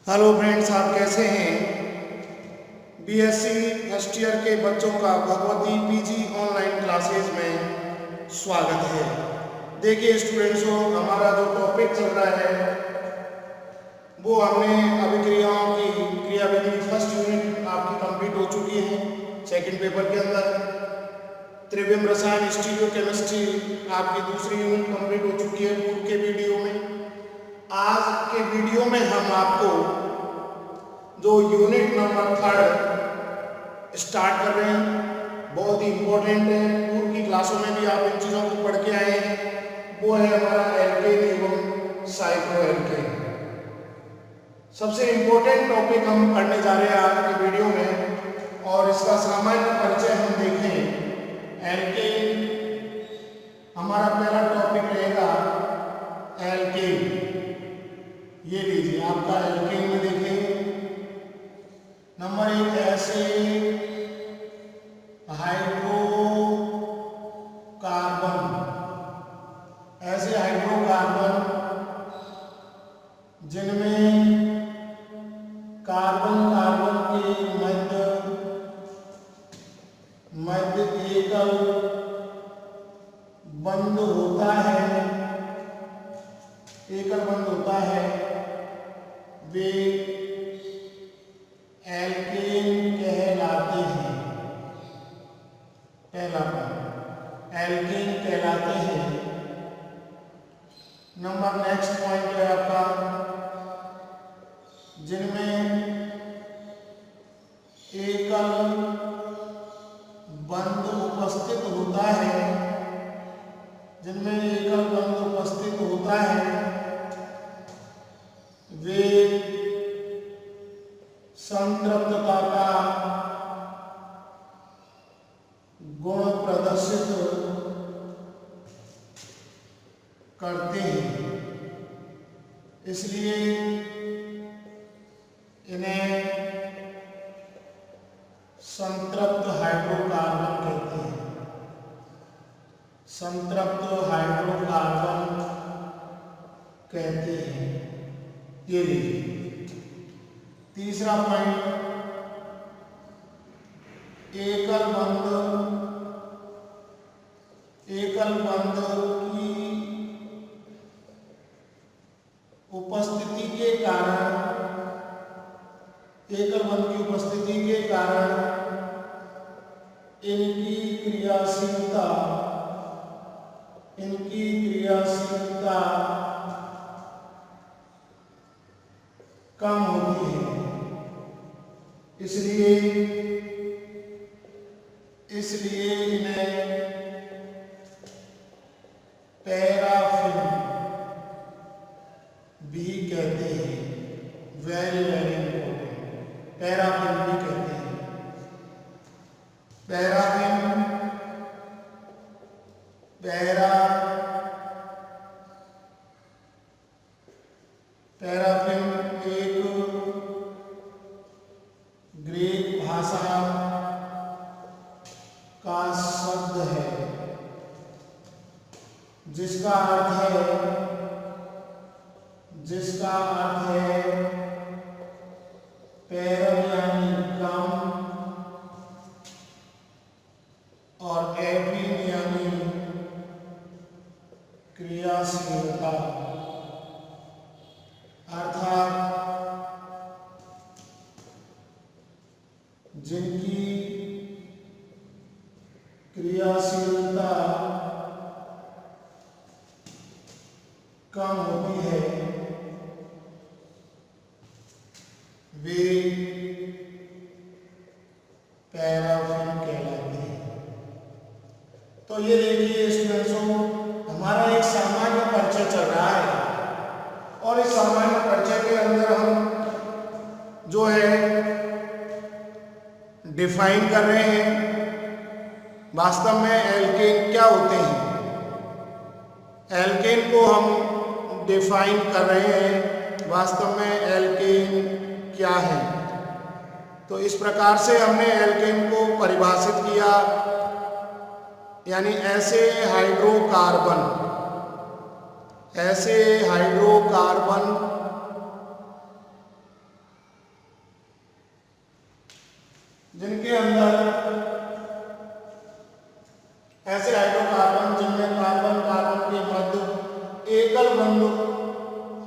Hello friends, आप कैसे हैं। बीएससी फर्स्ट ईयर के बच्चों का भगवती पीजी ऑनलाइन क्लासेस में स्वागत है। देखिए स्टूडेंट्सों, हमारा जो टॉपिक चल रहा है वो हमने अभिक्रियाओं की क्रियाविधि फर्स्ट यूनिट आपकी कंप्लीट हो चुकी है। सेकंड पेपर के अंदर त्रिविम रसायन स्टीरियोकेमिस्ट्री आपकी दूसरी यूनिट कंप्लीट हो चुकी है पूर्व के वीडियो में। आज के वीडियो में हम आपको जो यूनिट नंबर 3 स्टार्ट कर रहे हैं, बहुत ही इम्पोर्टेंट है। पूर्व की क्लासों में भी आप इन चीज़ों को पढ़ के आए हैं। वो है हमारा एल्केन एवं साइक्लो एल्केन। सबसे इम्पोर्टेंट टॉपिक हम पढ़ने जा रहे हैं आज के वीडियो में, और इसका सामान्य परिचय हम देखें। एल्केन हमारा पहला टॉपिक रहेगा एल्केन। ये लीजिए आपका एल्केन में देखिए नंबर 1 ऐसे हाइड्रोकार्बन जिनमें कार्बन के मध्य एकल बंध होता है, वे एल्केन कहलाते हैं। पहला पॉइंट, एल्केन कहलाते हैं। नंबर नेक्स्ट पॉइंट है आपका, जिनमें एकल बंध उपस्थित होता है, वे संतृप्तता का गुण प्रदर्शित करते हैं, इसलिए इन्हें संतृप्त हाइड्रोकार्बन कहते हैं। ये लीजिए तीसरा पॉइंट, एकल बंध की उपस्थिति के कारण इनकी क्रियाशीलता कम होती है, इसलिए इन्हें पैराफिन भी कहते हैं। वेरी वेरी इंपॉर्टेंट, पैराफिन भी कहते हैं। पैराफिन एक ग्रीक भाषा का शब्द है, जिसका अर्थ है पैरम यानी कम, और एफिन यानी क्रियाशीलता। अर्थात जिनकी क्रियाशीलता कम होती है वे पैराफिन कहलाते हैं। तो ये देखिए स्टूडेंट्सों, हमारा एक सामान्य परिचय चल रहा है, और इस सामान्य परिचय के अंदर हम जो है डिफाइन कर रहे हैं वास्तव में एल्केन क्या होते हैं। एल्केन को हम डिफाइन कर रहे हैं वास्तव में एल्केन क्या है। तो इस प्रकार से हमने एल्केन को परिभाषित किया, यानी ऐसे हाइड्रोकार्बन जिनके अंदर ऐसे हाइड्रोकार्बन जिनमें कार्बन कार्बन के मध्य एकल बंध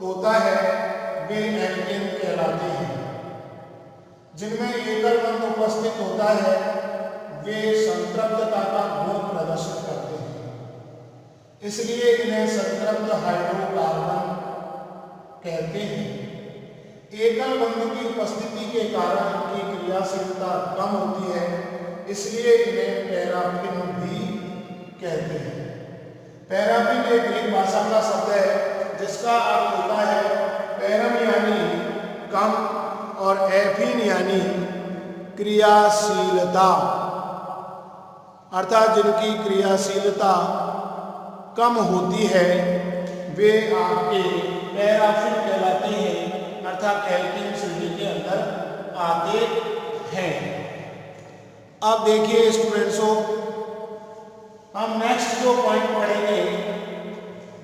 होता है वे एल्केन कहलाते हैं। जिनमें एकल बंध उपस्थित होता है वे संतृप्तता का गुण प्रदर्शित करते हैं, इसलिए इन्हें संतृप्त हाइड्रोकार्बन कहते हैं। एकल बंध की उपस्थिति के कारण इनकी क्रियाशीलता कम होती है, इसलिए इन्हें पैराफिन भी कहते हैं। पैराफिन एक ग्रीक भाषा का शब्द है जिसका अर्थ होता है पैरम यानी कम और एफिन यानी क्रियाशीलता, अर्थात जिनकी क्रियाशीलता कम होती है वे आपके पैराफिन कहलाते हैं, अर्थात एल्कीन श्रेणी के अंदर आते हैं। अब देखिए स्टूडेंट्सों, हम नेक्स्ट जो पॉइंट पढ़ेंगे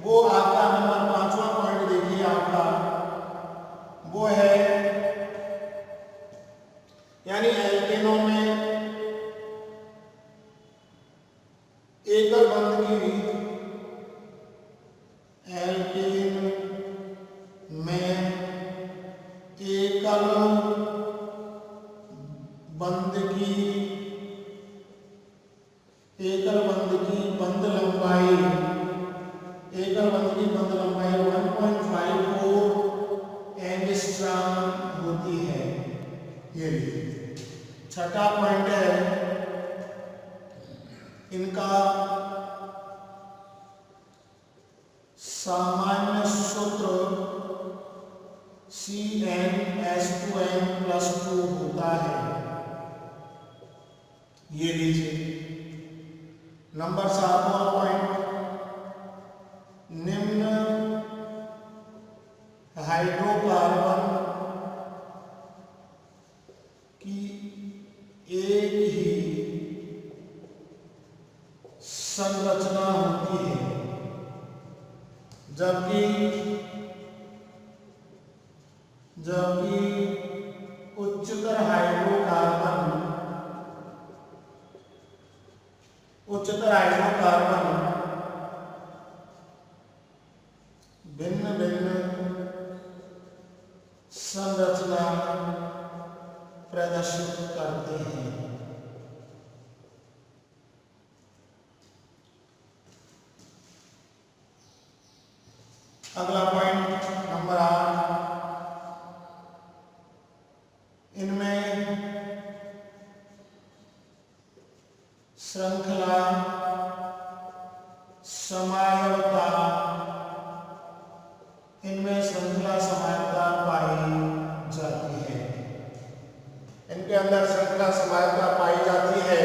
वो आपका नंबर 5वां पॉइंट देखिए आपका वो है यानी एल्केनों में एकल बंध की एल्केन में एकल बंध की बंध लंबाई 1.54 एंगस्ट्रॉम होती है। ये छठा पॉइंट है इनका सामान्य सूत्र CnH2n+2 होता है। ये लीजिए नंबर 7वां पॉइंट, निम्न हाइड्रोकार्बन की एक ही संरचना होती है, जबकि उच्चतर हाइड्रोकार्बन भिन्न भिन्न संरचना प्रदर्शित करते हैं। अगला पॉइंट नंबर 8, इनमें श्रृंखला समायवता पाई जाती है। इनके अंदर श्रृंखला समायवता पाई जाती है।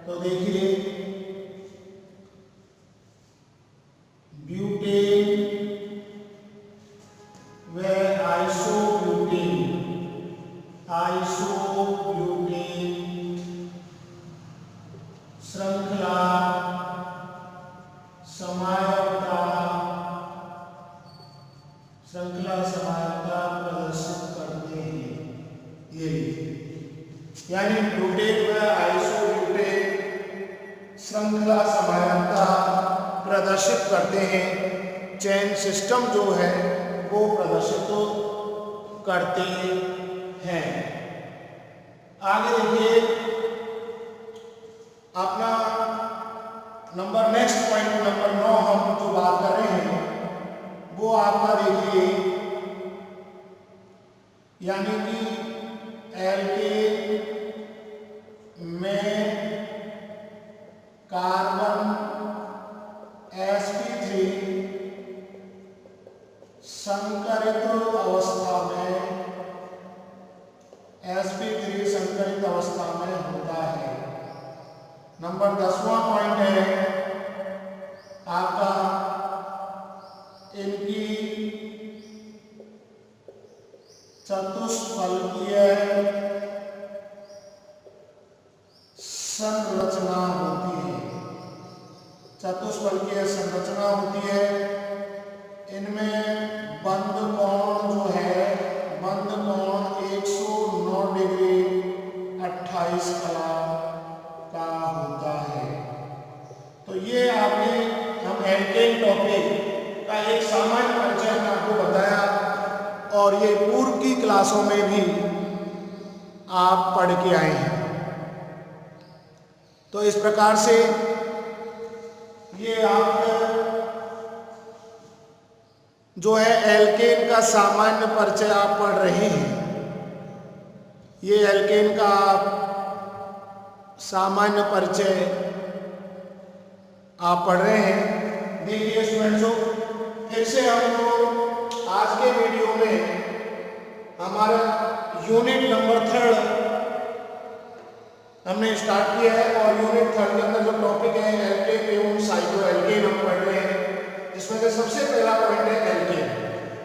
तो देखिए ब्यूटेन व आइसोब्यूटेन श्रृंखला समायवता प्रदर्शित करते हैं। ये यानी ब्यूटेन व आइसोब्यूटेन श्रृंखला समायवता प्रदर्शित करते हैं। चेन सिस्टम जो है वो प्रदर्शित करते हैं। आगे देखिए अपना नेक्स्ट पॉइंट नंबर 9 हम जो बात कर रहे हैं वो आपका देखिए यानी कि एल्केन में कार्बन sp3 संकरित अवस्था में होता है। नंबर 10वां पॉइंट है आपका इनकी चतुष्फलकीय संरचना होती है। इनमें बंध कोण जो है और ये पूर्व की क्लासों में भी आप पढ़ के आए हैं। तो इस प्रकार से ये आप जो है एल्केन का सामान्य परिचय आप पढ़ रहे हैं। ये एल्केन का सामान्य परिचय आप पढ़ रहे हैं। देखिए स्टूडेंट्सों, फिर से हम लोग आज के वीडियो में हमारा यूनिट नंबर 3 हमने स्टार्ट किया है और यूनिट 3 के अंदर जो टॉपिक है एल्केन एवं साइक्लो एल्केन हम पढ़ रहे हैं। इसमें से सबसे पहला पॉइंट है एल्केन।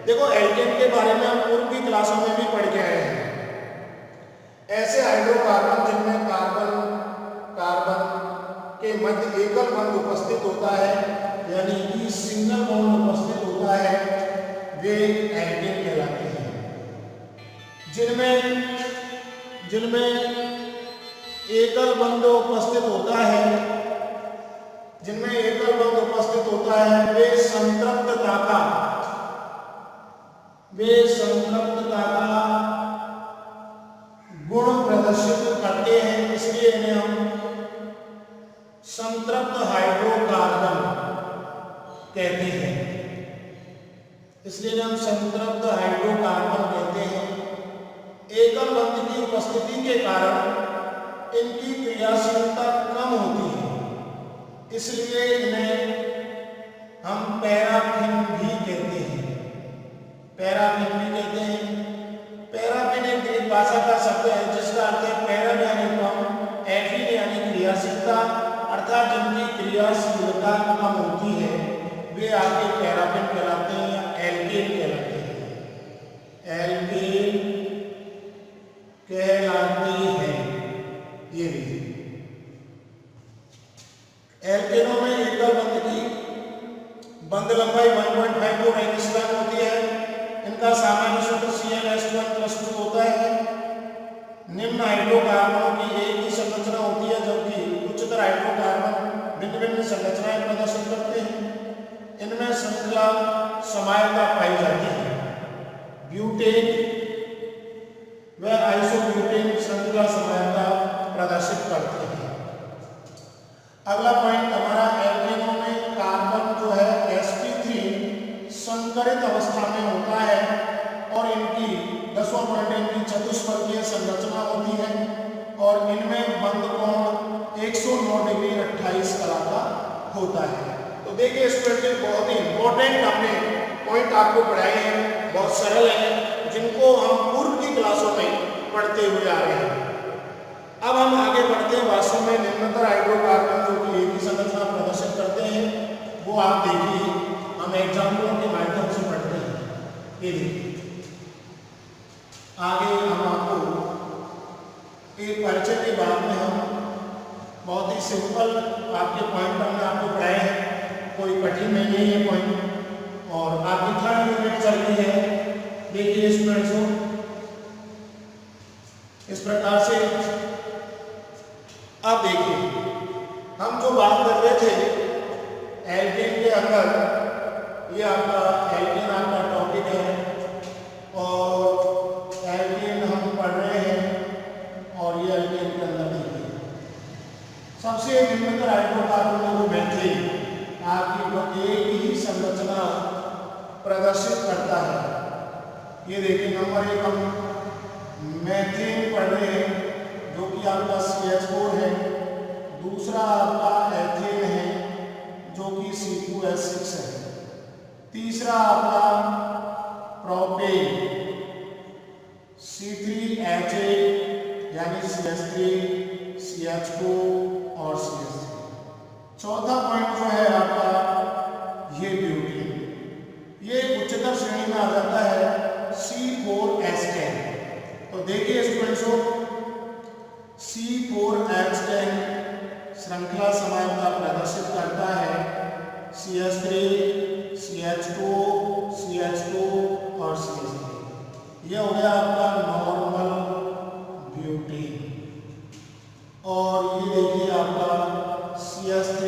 देखो एल्केन के बारे में हम पूर्व की क्लासों में भी पढ़ के आए हैं। ऐसे हाइड्रोकार्बन जिनमें कार्बन कार्बन के मध्य एकल बंध उपस्थित होता है, यानी कि सिंगल बॉन्ड उपस्थित होता है, वे एल्केन कहलाते हैं। जिनमें एकल बंध उपस्थित होता है, वे संतृप्तता का गुण प्रदर्शित करते हैं, इसलिए इन्हें हम संतृप्त हाइड्रोकार्बन कहते हैं। एकल बंध की उपस्थिति के कारण इनकी क्रियाशीलता कम होती है, इसलिए इन्हें हम पैराफिन भी कहते हैं। पैराफिन एक ग्रीक भाषा का शब्द है जिसका अर्थ है पैरा यानी कम, एफिन यानी क्रियाशीलता, अर्थात जिनकी क्रियाशीलता कम होती है वे आपके पैराफिन कहलाते हैं या एल्केन कहलाते हैं। ये भी एल्केनों में एकल बंध की बंध लंबाई 1.54 एंगस्ट्रॉम होती है। इनका सामान्य सूत्र CnH2 होता है। निम्न हाइड्रोकार्बनों की एक ही संरचना होती है, जबकि उच्चतर हाइड्रोकार्बन भिन्न भिन्न संरचनाएं प्रदर्शित करते हैं। इनमें श्रृंखला समायता पाई जाती है। ब्यूटेन व आइसोब्यूटेन श्रृंखला समायता प्रदर्शित करते हैं। अगला पॉइंट हमारा एल्केनों में कार्बन जो है sp3 संकरित अवस्था में होता है और इनकी 10वां पॉइंट इनकी चतुष्फलकीय संरचना होती है और इनमें बंध कोण 109 डिग्री 28 कला का होता है। तो देखिए स्टूडेंट, बहुत ही इंपॉर्टेंट हमने पॉइंट आपको पढ़ाए हैं, बहुत सरल है, जिनको हम पूर्व की क्लासों में पढ़ते हुए आ रहे हैं। अब हम आगे बढ़ते हैं। वास्तव में निम्नतर हाइड्रोकार्बन जो कि एक ही संरचना प्रदर्शित करते हैं, वो आप देखिए, हम एग्जाम्पलों के माध्यम से पढ़ते हैं। ये देखिए, आगे हम आपको एक परिचय के बाद में हम बहुत ही सिंपल आपके पॉइंट हमने आपको पढ़ाए हैं, कोई कठिन नहीं है पॉइंट, और आपकी 3rd यूनिट चल रही है। देखिए स्टूडेंट्स, इस प्रकार से अब देखिए, हम जो बात कर रहे थे एल्केन के अंदर, ये आपका एल्केन आपका टॉपिक है और एल्केन हम पढ़ रहे हैं। और ये एल्केन के अंदर देखिए, सबसे निम्नतर हाइड्रोकार्बन जो मीथेन आपकी एक ही संरचना प्रदर्शित करता है। ये देखिए, नंबर 1 हम मीथेन पढ़ रहे हैं जो कि आपका CH4 है। दूसरा आपका एथेन है जो कि C2H6 है। तीसरा आपका प्रोपेन C3H8 यानी CH3, CH2 और CH3। चौथा पॉइंट जो है आपका ये ब्यूटेन, ये उच्चतर श्रेणी में आ जाता है C4H10। तो देखिए स्टूडेंट्स, C4H10 श्रृंखला समानता प्रदर्शित करता है CH3, CH2, CH2 और CH3। ये हो गया आपका नॉर्मल ब्यूटेन। और ये देखिए आपका CH3,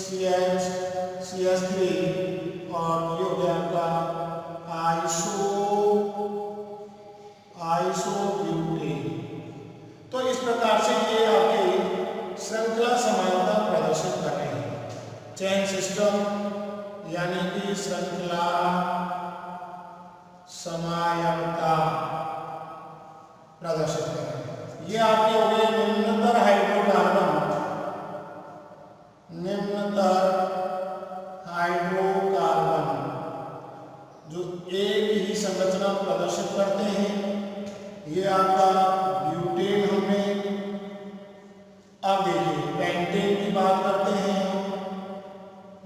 CH, CH3 और ये हो गया आपका आइसो समायता प्रदर्शित करें। ये आपके हो गए निम्नतर हाइड्रोकार्बन, निम्नतर हाइड्रोकार्बन जो एक ही संरचना प्रदर्शित करते हैं। ये आपका ब्यूटेन हमने। अब देखिए पेंटेन की बात करते हैं।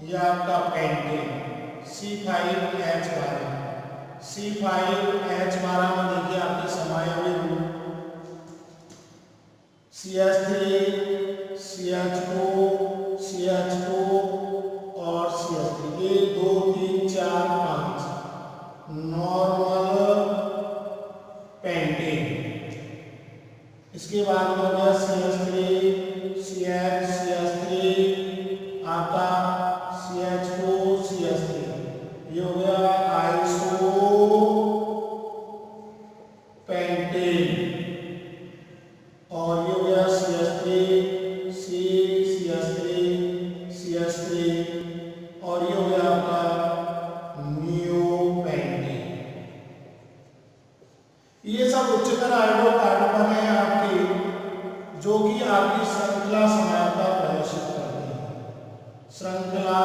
ये आपका पेंटेन C5H12, C5H12 में देखिए आपके समायवी ग्रुप CH3, CH2, CH2 और CH3, 1 2 3 4 5 नॉर्मल पेंटेन। इसके बाद में हो गया CH3, CH3 आपका CH2, CH3, ये हो गया आइसो पेंटेन। और ये हो गया CH3, CH3, CH3 और ये हो गया आपका नियोपेंटेन। ये सब उच्चतर हाइड्रोकार्बन है आपके, जो कि आपकी श्रृंखला समायता प्रदर्शित करते हैं। श्रृंखला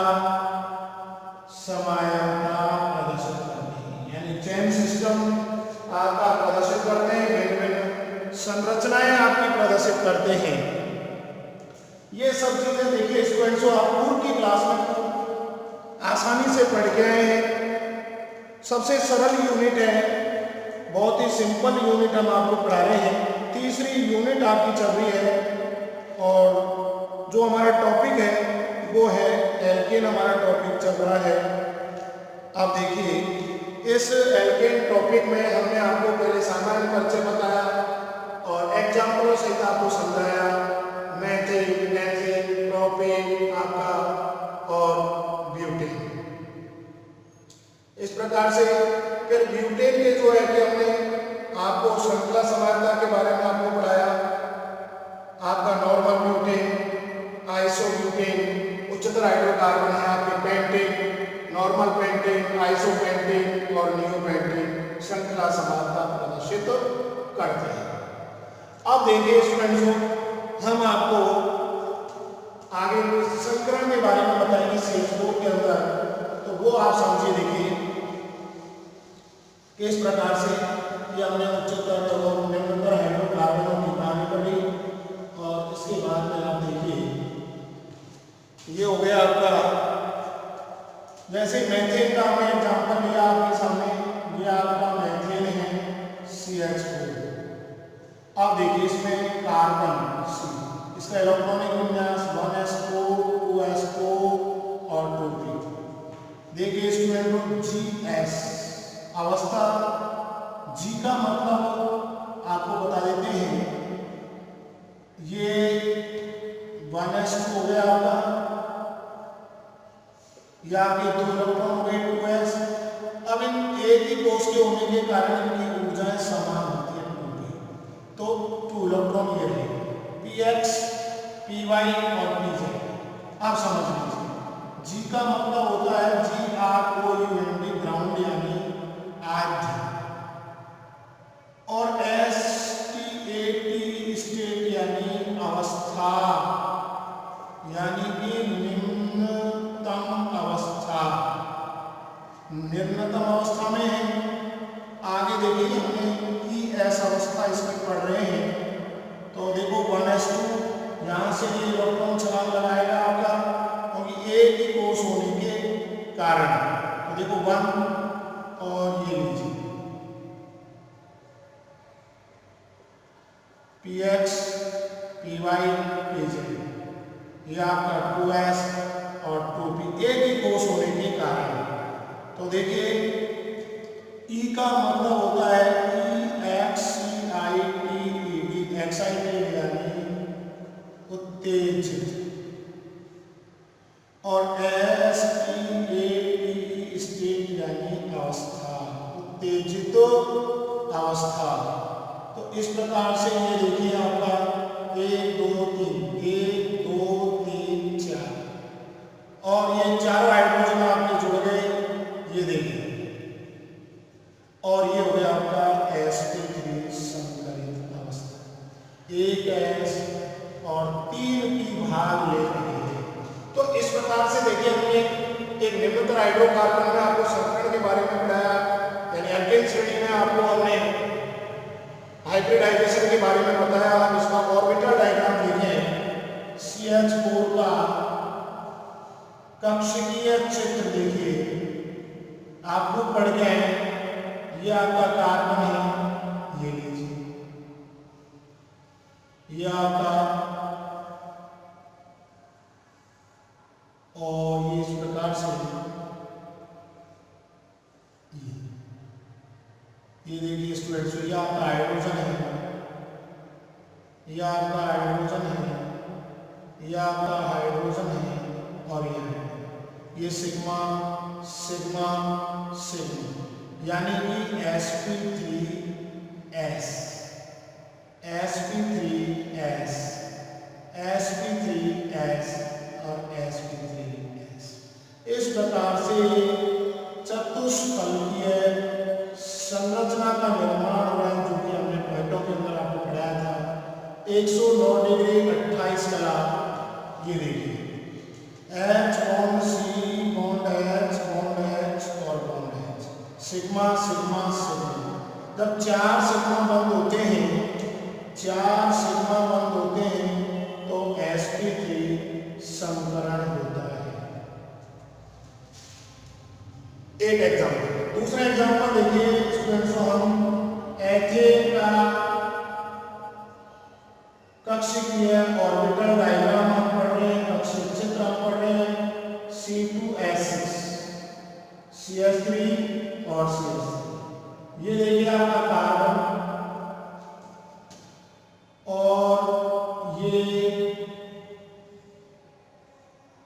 समायता प्रदर्शित करते हैं, यानी चेन सिस्टम आपका प्रदर्शित करते हैं, भिन्न भिन्न संरचनाएं आपकी प्रदर्शित करते हैं। ये सब चीजें देखिए स्टूडेंट्स, आप पूर्व की क्लास में आसानी से पढ़ के आए हैं। सबसे सरल यूनिट है, बहुत ही सिंपल यूनिट हम आपको पढ़ा रहे हैं। तीसरी यूनिट आपकी चल रही है और जो हमारा टॉपिक है वो है एल्केन, हमारा टॉपिक चल रहा है। अब देखिए इस एल्केन टॉपिक में हमने आपको पहले सामान्य परिचय बताया और एग्जाम्पलों सहित आपको समझाया, मेथिल, नेथिल, प्रोपेन आपका और ब्यूटेन। इस प्रकार से फिर ब्यूटेन के जो है कि हमने आपको श्रृंखला समायता के बारे में आपको पढ़ाया। आपका नॉर्मल ब्यूटेन, आइसो ब्यूटेन, उच्चतर हाइड्रोकार्बन है आपके pentane, normal pentane, iso pentane और नियोपेंटेन श्रृंखला समायता प्रदर्शित करते हैं। अब देखिए स्टूडेंट्स, हम आपको आगे संकरण के बारे में बताएंगे CH4 के अंदर, तो वो आप समझिए। देखिए किस प्रकार से ये हमने उच्चतर और निम्नतर हाइड्रोकार्बनों की कहानी पढ़ी। और इसके बाद में आप देखिए ये हो गया आपका, जैसे मेथेन का हमने एग्जाम्पल लिया आपके सामने, ये आपका मेथेन है CH4। अब देखिए इसमें कार्बन C, इसका इलेक्ट्रॉनिक विन्यास 1s2 2s2 और 2p। देखिए स्टूडेंट GS अवस्था, G का मतलब आपको बता देते हैं, ये 1s2 हो गया आपका, या आपके 2 इलेक्ट्रॉन हो गए 2s। अब इन एक ही कोष के होने के कारण इनकी ऊर्जाएं समान होती है 2p, तो 2 इलेक्ट्रॉन ये रहे px, py और pz। आप समझ लीजिए G का मतलब होता है GROUND, ग्राउंड यानी आद्य, और STAT स्टेट यानी अवस्था, यानी कि निम्नतम अवस्था। निम्नतम अवस्था में है। आगे देखिए हमने ES अवस्था इसमें पढ़ रहे हैं, तो देखो 1s2 यहाँ से ये इलेक्ट्रॉन छलांग लगाएगा आपका, क्योंकि एक ही कोष होने के कारण। तो देखो 1 और ये लीजिए px, py, pz, ये आपका 2s और 2p एक ही कोष होने के कारण। तो देखिए E का मतलब होता है EXCITED, एक्साइटेड यानी उत्तेजित, और STAT स्टेट यानी अवस्था, उत्तेजित अवस्था। तो इस प्रकार से ये देखिए आपका 1 2 3 1 2 3 4, और ये चारों हाइड्रोजन आपने जोड़ गए, ये देखिए, और ये हो गया आपका हाइब्रिडाइजेशन के बारे में बताया। हम इसका ऑर्बिटल डायग्राम देखें। CH4 का कक्षीय चित्र देखिए, आपको पड़ गया है। ये आपका कार्बन है, ये लीजिए, ये आपका, और ये इस प्रकार से ये देखिए स्टूडेंट्स, ये आपका हाइड्रोजन है, ये आपका हाइड्रोजन है, ये आपका हाइड्रोजन है, और ये सिग्मा सिग्मा सिग्मा, यानी कि sp3s sp3s sp3s और sp3s। इस प्रकार से चतुष्फलकीय संरचना का निर्माण हुआ है, जो कि हमने पॉइंटों के अंदर आपको पढ़ाया था। 109 डिग्री 28 कला, ये देखिए H bond C bond H bond H और bond H, sigma sigma sigma. जब 4 सिग्मा बंद होते हैं, 4 सिग्मा बंद होते हैं तो sp3 संकरण होता है। एक एग्जाम्पल। दूसरा एग्जाम्पल देखिए स्टूडेंट्स, हम एथेन का कक्षीय ऑर्बिटल डायग्राम हम पढ़ रहे हैं, कक्षीय चित्र हम पढ़ रहे हैं। C2S6 CH3 और CH3, ये देखिए आपका कार्बन, और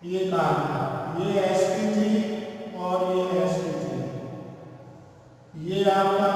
ये कार्बन, ये sp3 और ये sp3, ये आपका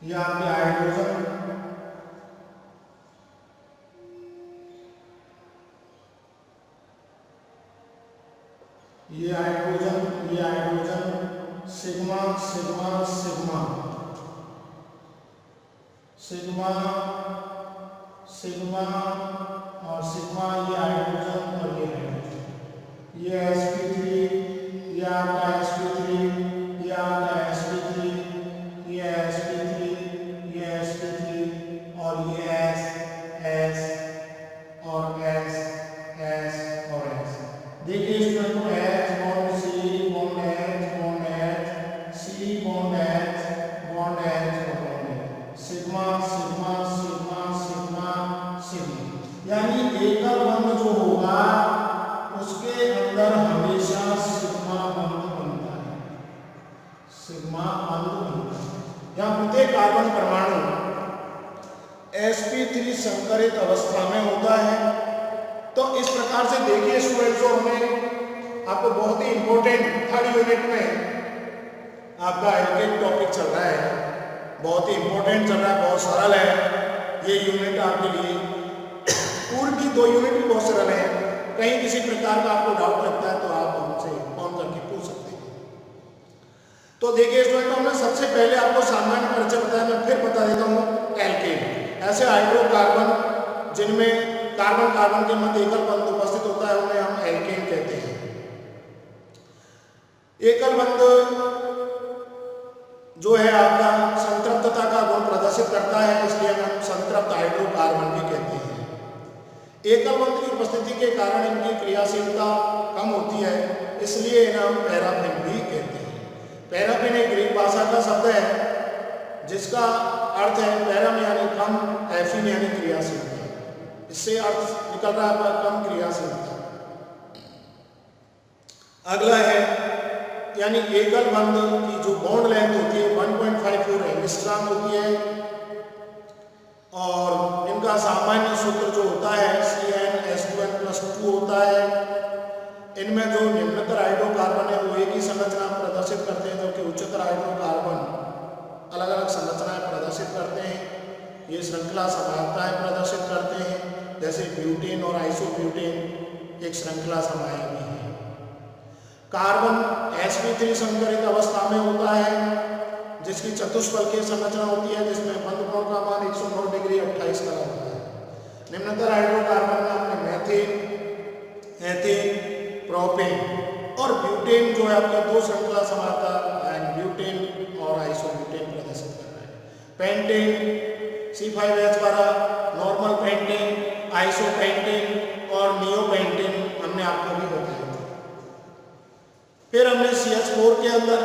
ये आपके हाइड्रोजन, ये hydrogen sigma sigma sigma sigma sigma और सिग्मा, ये हाइड्रोजन और ये हाइड्रोजन, ये sp3, ये आपका sp3, ये आपका sp3, ये sp3, ये sp3 और ये S और S और S। देखिए इसमें H bond C bond H bond H, C bond H bond H और bond H, sigma sigma sigma sigma sigma, यानी एकल बंध जो होगा उसके अंदर हमेशा सिग्मा बंध बनता है, सिग्मा बंध बनता है। यहाँ प्रत्येक कार्बन परमाणु sp3 संकरित अवस्था में होता है। तो इस प्रकार से देखिए स्टूडेंट्स, हमें आपको बहुत ही इंपॉर्टेंट 3rd यूनिट में आपका एक टॉपिक चल रहा है, बहुत ही इंपॉर्टेंट चल रहा है, बहुत सरल है ये यूनिट आपके लिए। पूर्व की 2 यूनिट भी बहुत सरल है। कहीं किसी प्रकार का आपको डाउट लगता है तो आप हमसे फोन करके पूछ सकते हैं। तो देखिए स्टूडेंट, हमने सबसे पहले आपको सामान्य परिचय बताया, मैं फिर बता देता हूँ। एल्केन ऐसे हाइड्रोकार्बन जिनमें कार्बन कार्बन के मध्य एकल बंध उपस्थित होता है, उन्हें हम एल्केन कहते हैं। एकल बंध जो है आपका संतृप्तता का गुण प्रदर्शित करता है, इसलिए हम संतृप्त हाइड्रोकार्बन भी कहते हैं। एकल बंध की उपस्थिति के कारण इनकी क्रियाशीलता कम होती है, इसलिए इन्हें हम पैराफिन भी कहते हैं। पैराफिन एक ग्रीक भाषा का शब्द है जिसका अर्थ है पैरम यानी कम, एफिन यानी क्रियाशीलता। इससे अर्थ निकल रहा है कम क्रियाशीलता। अगला है यानी एकल बंध की जो बॉन्ड लेंथ होती है 1.54 एंगस्ट्रॉम होती है, और इनका सामान्य सूत्र जो होता है CnS2n+2 होता है। इनमें जो निम्नतर हाइड्रोकार्बन है वो एक ही संरचना प्रदर्शित करते हैं, जबकि उच्चतर हाइड्रोकार्बन अलग अलग संरचनाएं प्रदर्शित करते हैं। ये श्रृंखला समानताएं प्रदर्शित करते हैं, जैसे ब्यूटेन और आइसोब्यूटेन एक श्रृंखला समायामी है। कार्बन sp3 संकरित अवस्था में होता है, जिसकी चतुष्फलकीय संरचना होती है, जिसमें बंध कोण का मान 109 degree 28 pentane, C5H12, normal pentane, iso pentane और नियो पेंटेन हमने आपको भी बताया था। फिर हमने CH4 के अंदर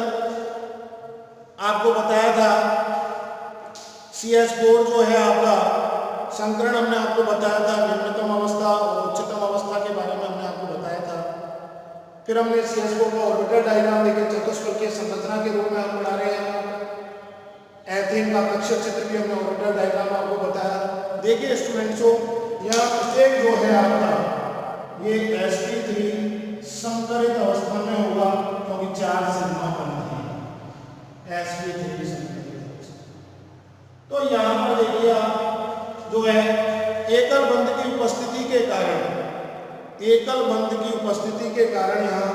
आपको बताया था, CH4 जो है आपका संकरण, हमने आपको बताया था निम्नतम अवस्था और उच्चतम अवस्था के बारे में हमने आपको बताया था। फिर हमने CH4 का ऑर्बिटल डायग्राम देखे, चतुष्फलकीय संरचना के रूप में हम पढ़ा रहे हैं। एथेन का कक्षीय चित्र भी हमने ऑर्बिटल डायग्राम आपको बताया। देखिए स्टूडेंट्सों, यहाँ एक जो है आपका ये sp3 संकरित अवस्था में होगा क्योंकि 4 सिग्मा बनते हैं sp3 संकरित अवस्था। तो यहाँ पर देखिए आप जो है एकल बंध की उपस्थिति के कारण, एकल बंध की उपस्थिति के कारण यहाँ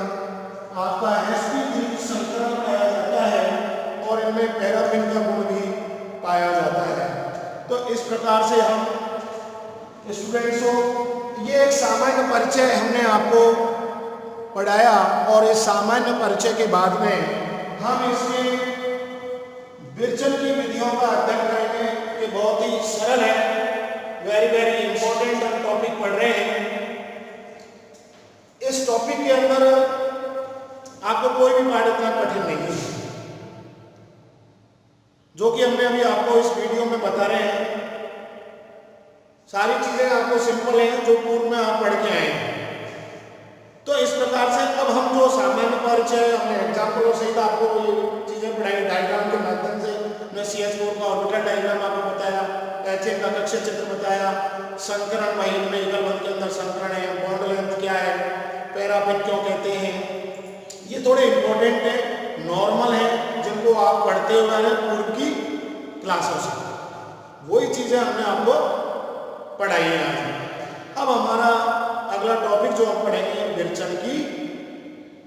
आपका sp3 संकरण पाया जाता है और इनमें पैराफिन का गुण भी पाया जाता है। तो इस प्रकार से हम स्टूडेंट्सों, ये एक सामान्य परिचय हमने आपको पढ़ाया और इस सामान्य परिचय के बाद में हम इसमें विरचन की विधियों का अध्ययन करेंगे। ये बहुत ही सरल है, वेरी इंपॉर्टेंट हम टॉपिक पढ़ रहे हैं। इस टॉपिक के अंदर आपको कोई भी पाठ इतना कठिन नहीं है, जो कि हमने अभी आपको इस वीडियो में बता रहे हैं। सारी चीजें आपको सिंपल हैं जो पूर्व में आप पढ़ के आए हैं। तो इस प्रकार से अब हम जो सामान्य परिचय हमने एग्जाम्पलों सहित आपको ये चीजें पढ़ाई, डायग्राम के माध्यम से हमने CH4 का ऑर्बिटल डायग्राम आपको बताया, एथेन का कक्षीय चित्र बताया, संकरण वही में एकल बंध के अंदर संकरण है, बॉन्ड लेंथ क्या है, पैराफिन क्यों कहते हैं, ये थोड़े इंपॉर्टेंट है, नॉर्मल है, जिनको आप पढ़ते हुए हैं पूर्व की क्लासों से। वही चीजें हमने आपको पढ़ाई है आज। अब हमारा अगला टॉपिक जो हम पढ़ेंगे विरचन की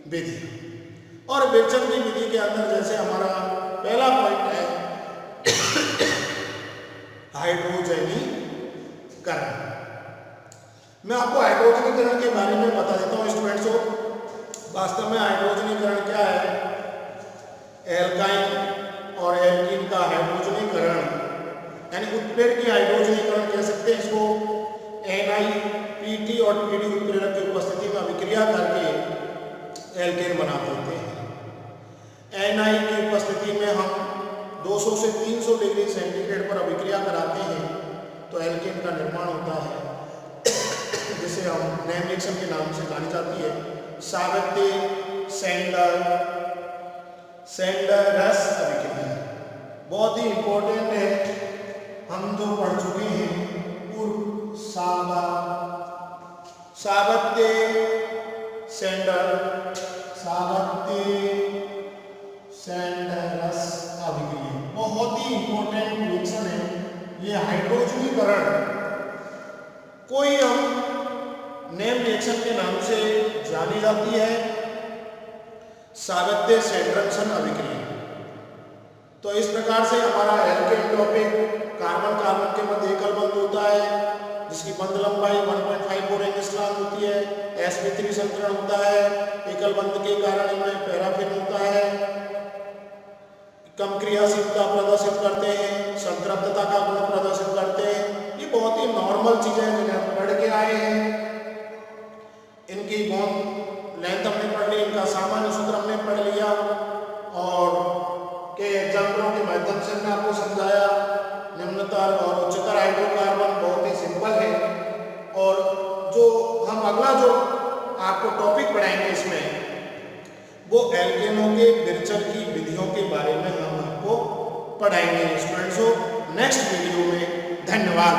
विधि। और विरचन की विधि के अंदर जैसे हमारा पहला पॉइंट है हाइड्रोजनीकरण। मैं आपको हाइड्रोजनीकरण के बारे में बता देता हूँ स्टूडेंट्सों। वास्तव में हाइड्रोजनीकरण क्या है? एल्काइन और एल्कीन का हाइड्रोजनीकरण, यानी उत्प्रेरक की हाइड्रोजनीकरण कह सकते हैं इसको। NiPt और Pd उत्प्रेरक की उपस्थिति में अभिक्रिया करके एल्केन बना देते हैं। Ni की उपस्थिति में हम 200 से 300 डिग्री सेंटीग्रेड पर अभिक्रिया कराते हैं तो एल्केन का निर्माण होता है, जिसे हम नेम रिएक्शन के नाम से जानी जाती है, सावेत्ते-सेंडर-रस अभिक्रिया। बहुत ही इंपॉर्टेंट है, हम जो पढ़ चुके हैं पूर्व, सावेत्ते-सेंडर-रस अभिक्रिया बहुत ही इंपॉर्टेंट रिएक्शन है ये हाइड्रोजनीकरण। कोई हम नेम रिएक्शन के नाम से जानी जाती है सावेत्ते-सेंडरसन अभिक्रिया। तो इस प्रकार से हमारा एल्केन टॉपिक, कार्बन कार्बन के मध्य एकल बंध होता है जिसकी बंध लंबाई 1.54 एंगस्ट्रॉम होती है। sp3 संकरण होता है, एकल बंध के कारण इनमें पैराफिन होता है, कम क्रियाशीलता प्रदर्शित करते हैं, संतृप्तता का गुण प्रदर्शित करते हैं। ये बहुत ही नॉर्मल चीजें हैं जिन्हें हम पढ़ के आए हैं। इनकी बॉन्ड लेंथ हमने पढ़ ली, इनका सामान्य सूत्र हमने पढ़ लिया और के एग्जाम्पलों के माध्यम से हमने आपको समझाया। निम्नतर और उच्चतर हाइड्रोकार्बन बहुत ही सिंपल है। और जो हम अगला जो आपको टॉपिक पढ़ाएंगे इसमें, वो एल्केनों के विरचन की विधियों के बारे में हम आपको पढ़ाएंगे स्टूडेंट्सों नेक्स्ट वीडियो में। धन्यवाद।